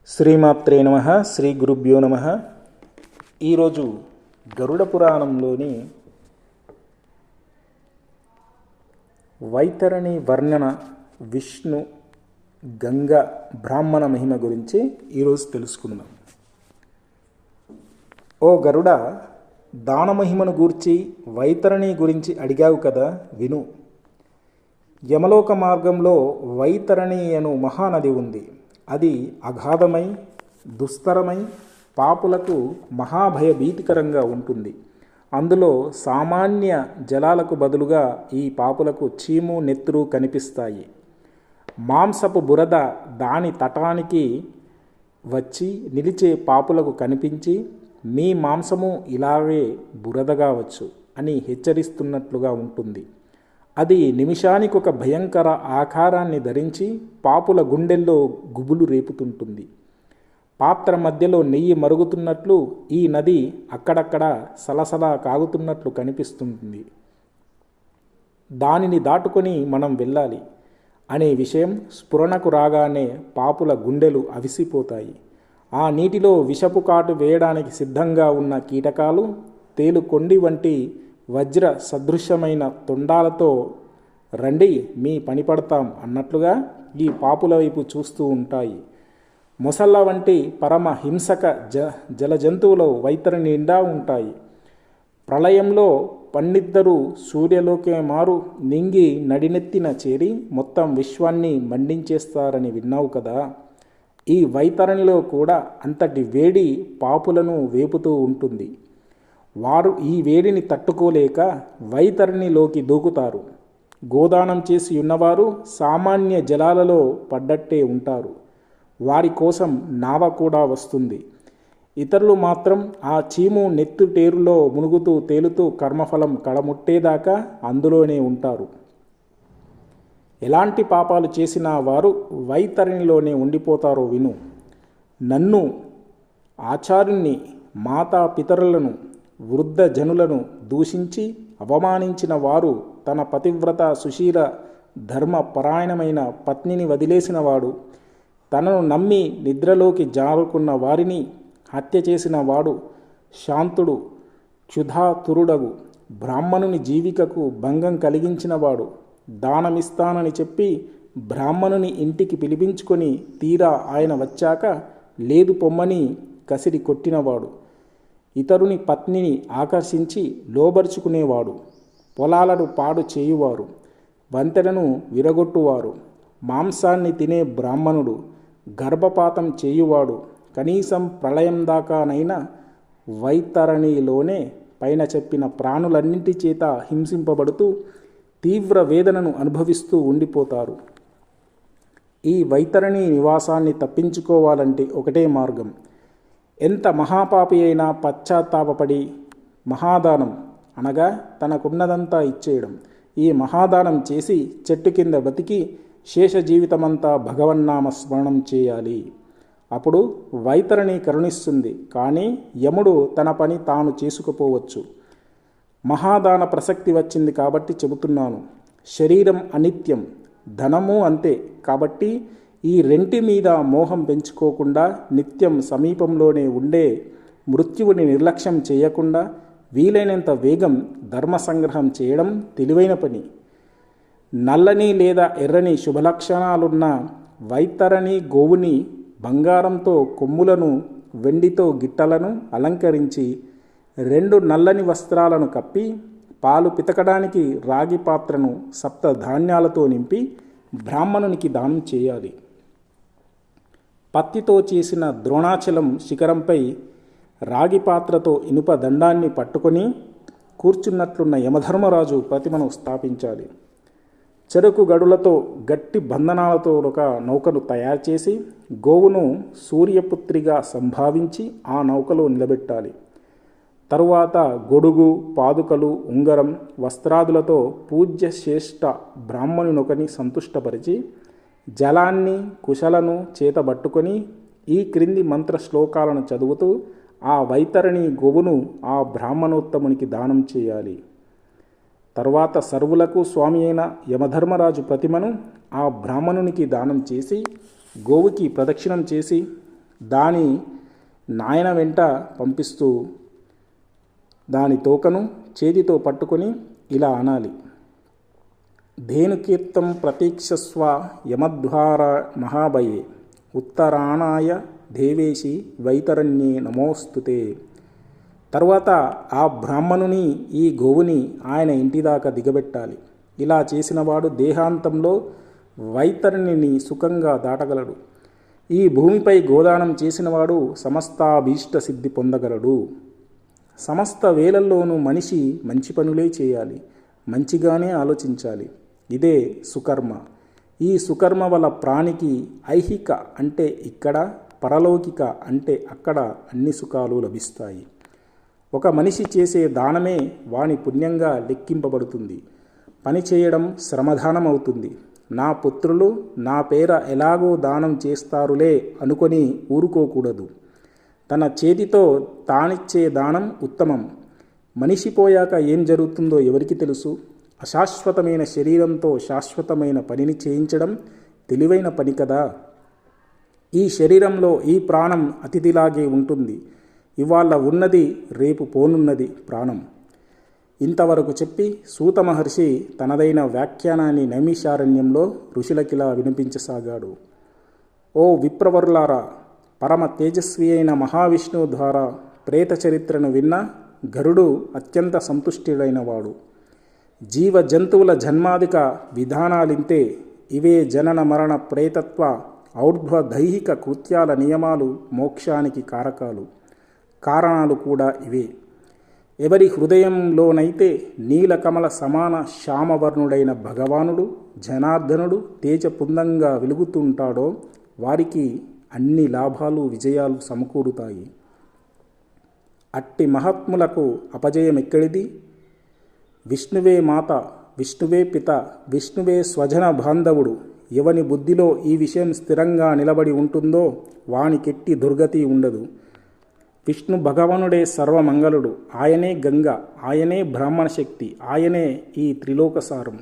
శ్రీమాత్రే నమః. శ్రీ గురుభ్యో నమః. ఈరోజు గరుడ పురాణంలోని వైతరణి వర్ణన, విష్ణు గంగ బ్రాహ్మణ మహిమ గురించి ఈరోజు తెలుసుకుందాం. ఓ గరుడ, దానమహిమను గూర్చి వైతరణి గురించి అడిగావు కదా, విను. యమలోక మార్గంలో వైతరణి అను మహానది ఉంది. అది అగాధమై, దుస్తరమై, పాపులకు మహాభయభీతికరంగా ఉంటుంది. అందులో సామాన్య జలాలకు బదులుగా ఈ పాపులకు చీము, నెత్తురు కనిపిస్తాయి. మాంసపు బురద దాని తటానికి వచ్చి నిలిచే పాపులకు కనిపించి, మీ మాంసము ఇలాగే బురదగా వచ్చు అని హెచ్చరిస్తున్నట్లుగా ఉంటుంది. అది నిమిషానికి ఒక భయంకర ఆకారాన్ని ధరించి పాపుల గుండెల్లో గుబులు రేపుతుంటుంది. పాత్ర మధ్యలో నెయ్యి మరుగుతున్నట్లు ఈ నది అక్కడక్కడ సలసలా కాగుతున్నట్లు కనిపిస్తుంది. దానిని దాటుకొని మనం వెళ్ళాలి అనే విషయం స్ఫురణకు రాగానే పాపుల గుండెలు అవిసిపోతాయి. ఆ నీటిలో విషపు కాటు వేయడానికి సిద్ధంగా ఉన్న కీటకాలు తేలుకొండి వంటి వజ్ర సదృశ్యమైన తొండాలతో రండి, మీ పని పడతాం అన్నట్లుగా ఈ పాపుల వైపు చూస్తూ ఉంటాయి. మొసళ్ళ వంటి పరమ హింసక జల జంతువులు వైతరణి నిండా ఉంటాయి. ప్రళయంలో పన్నిద్దరూ సూర్యలోకే మారు నింగి నడినెత్తిన చేరి మొత్తం విశ్వాన్ని మండించేస్తారని విన్నావు కదా. ఈ వైతరణిలో కూడా అంతటి వేడి పాపులను వేపుతూ ఉంటుంది. వారు ఈ వేడిని తట్టుకోలేక వైతరణిలోకి దూకుతారు. గోదానం చేసి ఉన్నవారు సామాన్య జలాలలో పడ్డట్టే ఉంటారు. వారి కోసం నావ కూడా వస్తుంది. ఇతరులు మాత్రం ఆ చీము నెత్తుటేరులో మునుగుతూ తేలుతూ కర్మఫలం కడముట్టేదాకా అందులోనే ఉంటారు. ఎలాంటి పాపాలు చేసినా వారు వైతరణిలోనే ఉండిపోతారో విను. నన్ను, ఆచార్యుని, మాతా పితరులను, వృద్ధ జనులను దూషించి అవమానించిన వారు, తన పతివ్రత సుశీల ధర్మపరాయణమైన పత్నిని వదిలేసినవాడు, తనను నమ్మి నిద్రలోకి జారుకున్న వారిని హత్య చేసిన వాడు, శాంతుడు, క్షుధాతురుడగు బ్రాహ్మణుని జీవికకు భంగం కలిగించినవాడు, దానమిస్తానని చెప్పి బ్రాహ్మణుని ఇంటికి పిలిపించుకొని తీరా ఆయన వచ్చాక లేదు పొమ్మని కసిరి కొట్టినవాడు, ఇతరుని పత్నిని ఆకర్షించి లోబరుచుకునేవాడు, పొలాలను పాడు చేయువారు, వంతెనను విరగొట్టువారు, మాంసాన్ని తినే బ్రాహ్మణుడు, గర్భపాతం చేయువాడు, కనీసం ప్రళయం దాకానైనా వైతరణిలోనే పైన చెప్పిన ప్రాణులన్నింటి చేత హింసింపబడుతూ తీవ్ర వేదనను అనుభవిస్తూ ఉండిపోతారు. ఈ వైతరణి నివాసాన్ని తప్పించుకోవాలంటే ఒకటే మార్గం. ఎంత మహాపాపి అయినా పశ్చాత్తాపపడి మహాదానం అనగా తనకున్నదంతా ఇచ్చేయడం, ఈ మహాదానం చేసి చెట్టు కింద బతికి శేష జీవితమంతా భగవన్నామ స్మరణం చేయాలి. అప్పుడు వైతరణి కరుణిస్తుంది. కానీ యముడు తన పని తాను చేసుకుపోవచ్చు. మహాదాన ప్రసక్తి వచ్చింది కాబట్టి చెబుతున్నాను. శరీరం అనిత్యం, ధనము అంతే. కాబట్టి ఈ రెంటి మీద మోహం పెంచుకోకుండా నిత్యం సమీపంలోనే ఉండే మృత్యువుని నిర్లక్ష్యం చేయకుండా వీలైనంత వేగం ధర్మ సంగ్రహం చేయడం తెలివైన పని. నల్లని లేదా ఎర్రని శుభలక్షణాలున్న వైతరణి గోవుని బంగారంతో కొమ్ములను, వెండితో గిట్టలను అలంకరించి 2 నల్లని వస్త్రాలను కప్పి పాలు పితకడానికి రాగి పాత్రను సప్త ధాన్యాలతో నింపి బ్రాహ్మణునికి దానం చేయాలి. పత్తితో చేసిన ద్రోణాచలం శిఖరంపై రాగి పాత్రతో ఇనుప దండాన్ని పట్టుకొని కూర్చున్నట్లున్న యమధర్మరాజు ప్రతిమను స్థాపించాలి. చెరకు గడులతో గట్టి బంధనాలతో ఒక నౌకను తయారు చేసి గోవును సూర్యపుత్రిగా సంభావించి ఆ నౌకలో నిలబెట్టాలి. తరువాత గొడుగు, పాదుకలు, ఉంగరం, వస్త్రాదులతో పూజ్య శ్రేష్ఠ బ్రాహ్మణునొకని సంతుష్టపరిచి జలాన్ని, కుశలను చేతబట్టుకొని ఈ క్రింది మంత్ర శ్లోకాలను చదువుతూ ఆ వైతరణి గోవును ఆ బ్రాహ్మణోత్తమునికి దానం చేయాలి. తరువాత సర్వులకు స్వామి అయిన యమధర్మరాజు ప్రతిమను ఆ బ్రాహ్మణునికి దానం చేసి గోవుకి ప్రదక్షిణం చేసి దాని నాయన వెంట పంపిస్తూ దాని తోకను చేతితో పట్టుకొని ఇలా అనాలి: ధేనుకీర్తం ప్రతీక్షస్వ యమద్వార మహాభయే ఉత్తరాణాయ దేవేశి వైతరణ్యే నమోస్తుతే. తర్వాత ఆ బ్రాహ్మణుని ఈ గోవుని ఆయన ఇంటిదాకా దిగబెట్టాలి. ఇలా చేసినవాడు దేహాంతంలో వైతరణిని సుఖంగా దాటగలడు. ఈ భూమిపై గోదానం చేసినవాడు సమస్తాభీష్ట సిద్ధి పొందగలడు. సమస్త వేళల్లోనూ మనిషి మంచి పనులే చేయాలి, మంచిగానే ఆలోచించాలి. ఇదే సుకర్మ. ఈ సుకర్మ వల్ల ప్రాణికి ఐహిక అంటే ఇక్కడ, పరలౌకిక అంటే అక్కడ అన్ని సుఖాలు లభిస్తాయి. ఒక మనిషి చేసే దానమే వాని పుణ్యంగా లెక్కింపబడుతుంది. పని చేయడం శ్రమదానం అవుతుంది. నా పుత్రులు నా పేర ఎలాగో దానం చేస్తారులే అనుకొని ఊరుకోకూడదు. తన చేతితో తానిచ్చే దానం ఉత్తమం. మనిషి పోయాక ఏం జరుగుతుందో ఎవరికి తెలుసు? అశాశ్వతమైన శరీరంతో శాశ్వతమైన పనిని చేయించడం తెలివైన పని కదా. ఈ శరీరంలో ఈ ప్రాణం అతిథిలాగే ఉంటుంది. ఇవాళ ఉన్నది రేపు పోనున్నది ప్రాణం. ఇంతవరకు చెప్పి సూత మహర్షి తనదైన వ్యాఖ్యానాన్ని నైమిషారణ్యంలో ఋషులకిలా వినిపించసాగాడు: ఓ విప్రవరులారా, పరమ తేజస్వి అయిన మహావిష్ణువు ద్వారా ప్రేత చరిత్రను విన్న గరుడు అత్యంత సంతుష్టుడైనవాడు. జీవ జంతువుల జన్మాదిక విధానాలింతే. ఇవే జనన మరణ ప్రేతత్వ ఔర్ధ్వ దైహిక కృత్యాల నియమాలు మోక్షానికి కారణాలు కూడా ఇవే. ఎవరి హృదయంలోనైతే నీలకమల సమాన శ్యామవర్ణుడైన భగవానుడు జనార్దనుడు తేజపుందంగా వెలుగుతుంటాడో వారికి అన్ని లాభాలు విజయాలు సమకూరుతాయి. అట్టి మహాత్ములకు అపజయం ఎక్కడిది? విష్ణువే మాత, విష్ణువే పిత, విష్ణువే స్వజన బాంధవుడు. ఎవని బుద్ధిలో ఈ విషయం స్థిరంగా నిలబడి ఉంటుందో వానికెట్టి దుర్గతి ఉండదు. విష్ణు భగవానుడే సర్వమంగళుడు. ఆయనే గంగ, ఆయనే బ్రాహ్మణ శక్తి, ఆయనే ఈ త్రిలోకసారం.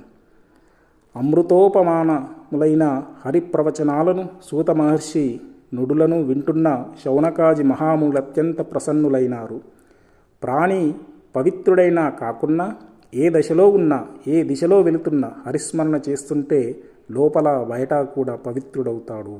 అమృతోపమానములైన హరిప్రవచనాలను సూత మహర్షి నుడులను వింటున్న శౌనకాది మహాములు అత్యంత ప్రసన్నులైనారు. ప్రాణి పవిత్రుడైనా కాకున్నా ఏ దశలో ఉన్నా ఏ దిశలో వెళుతున్నా హరిస్మరణ చేస్తుంటే లోపల బయట కూడా పవిత్రుడవుతాడు.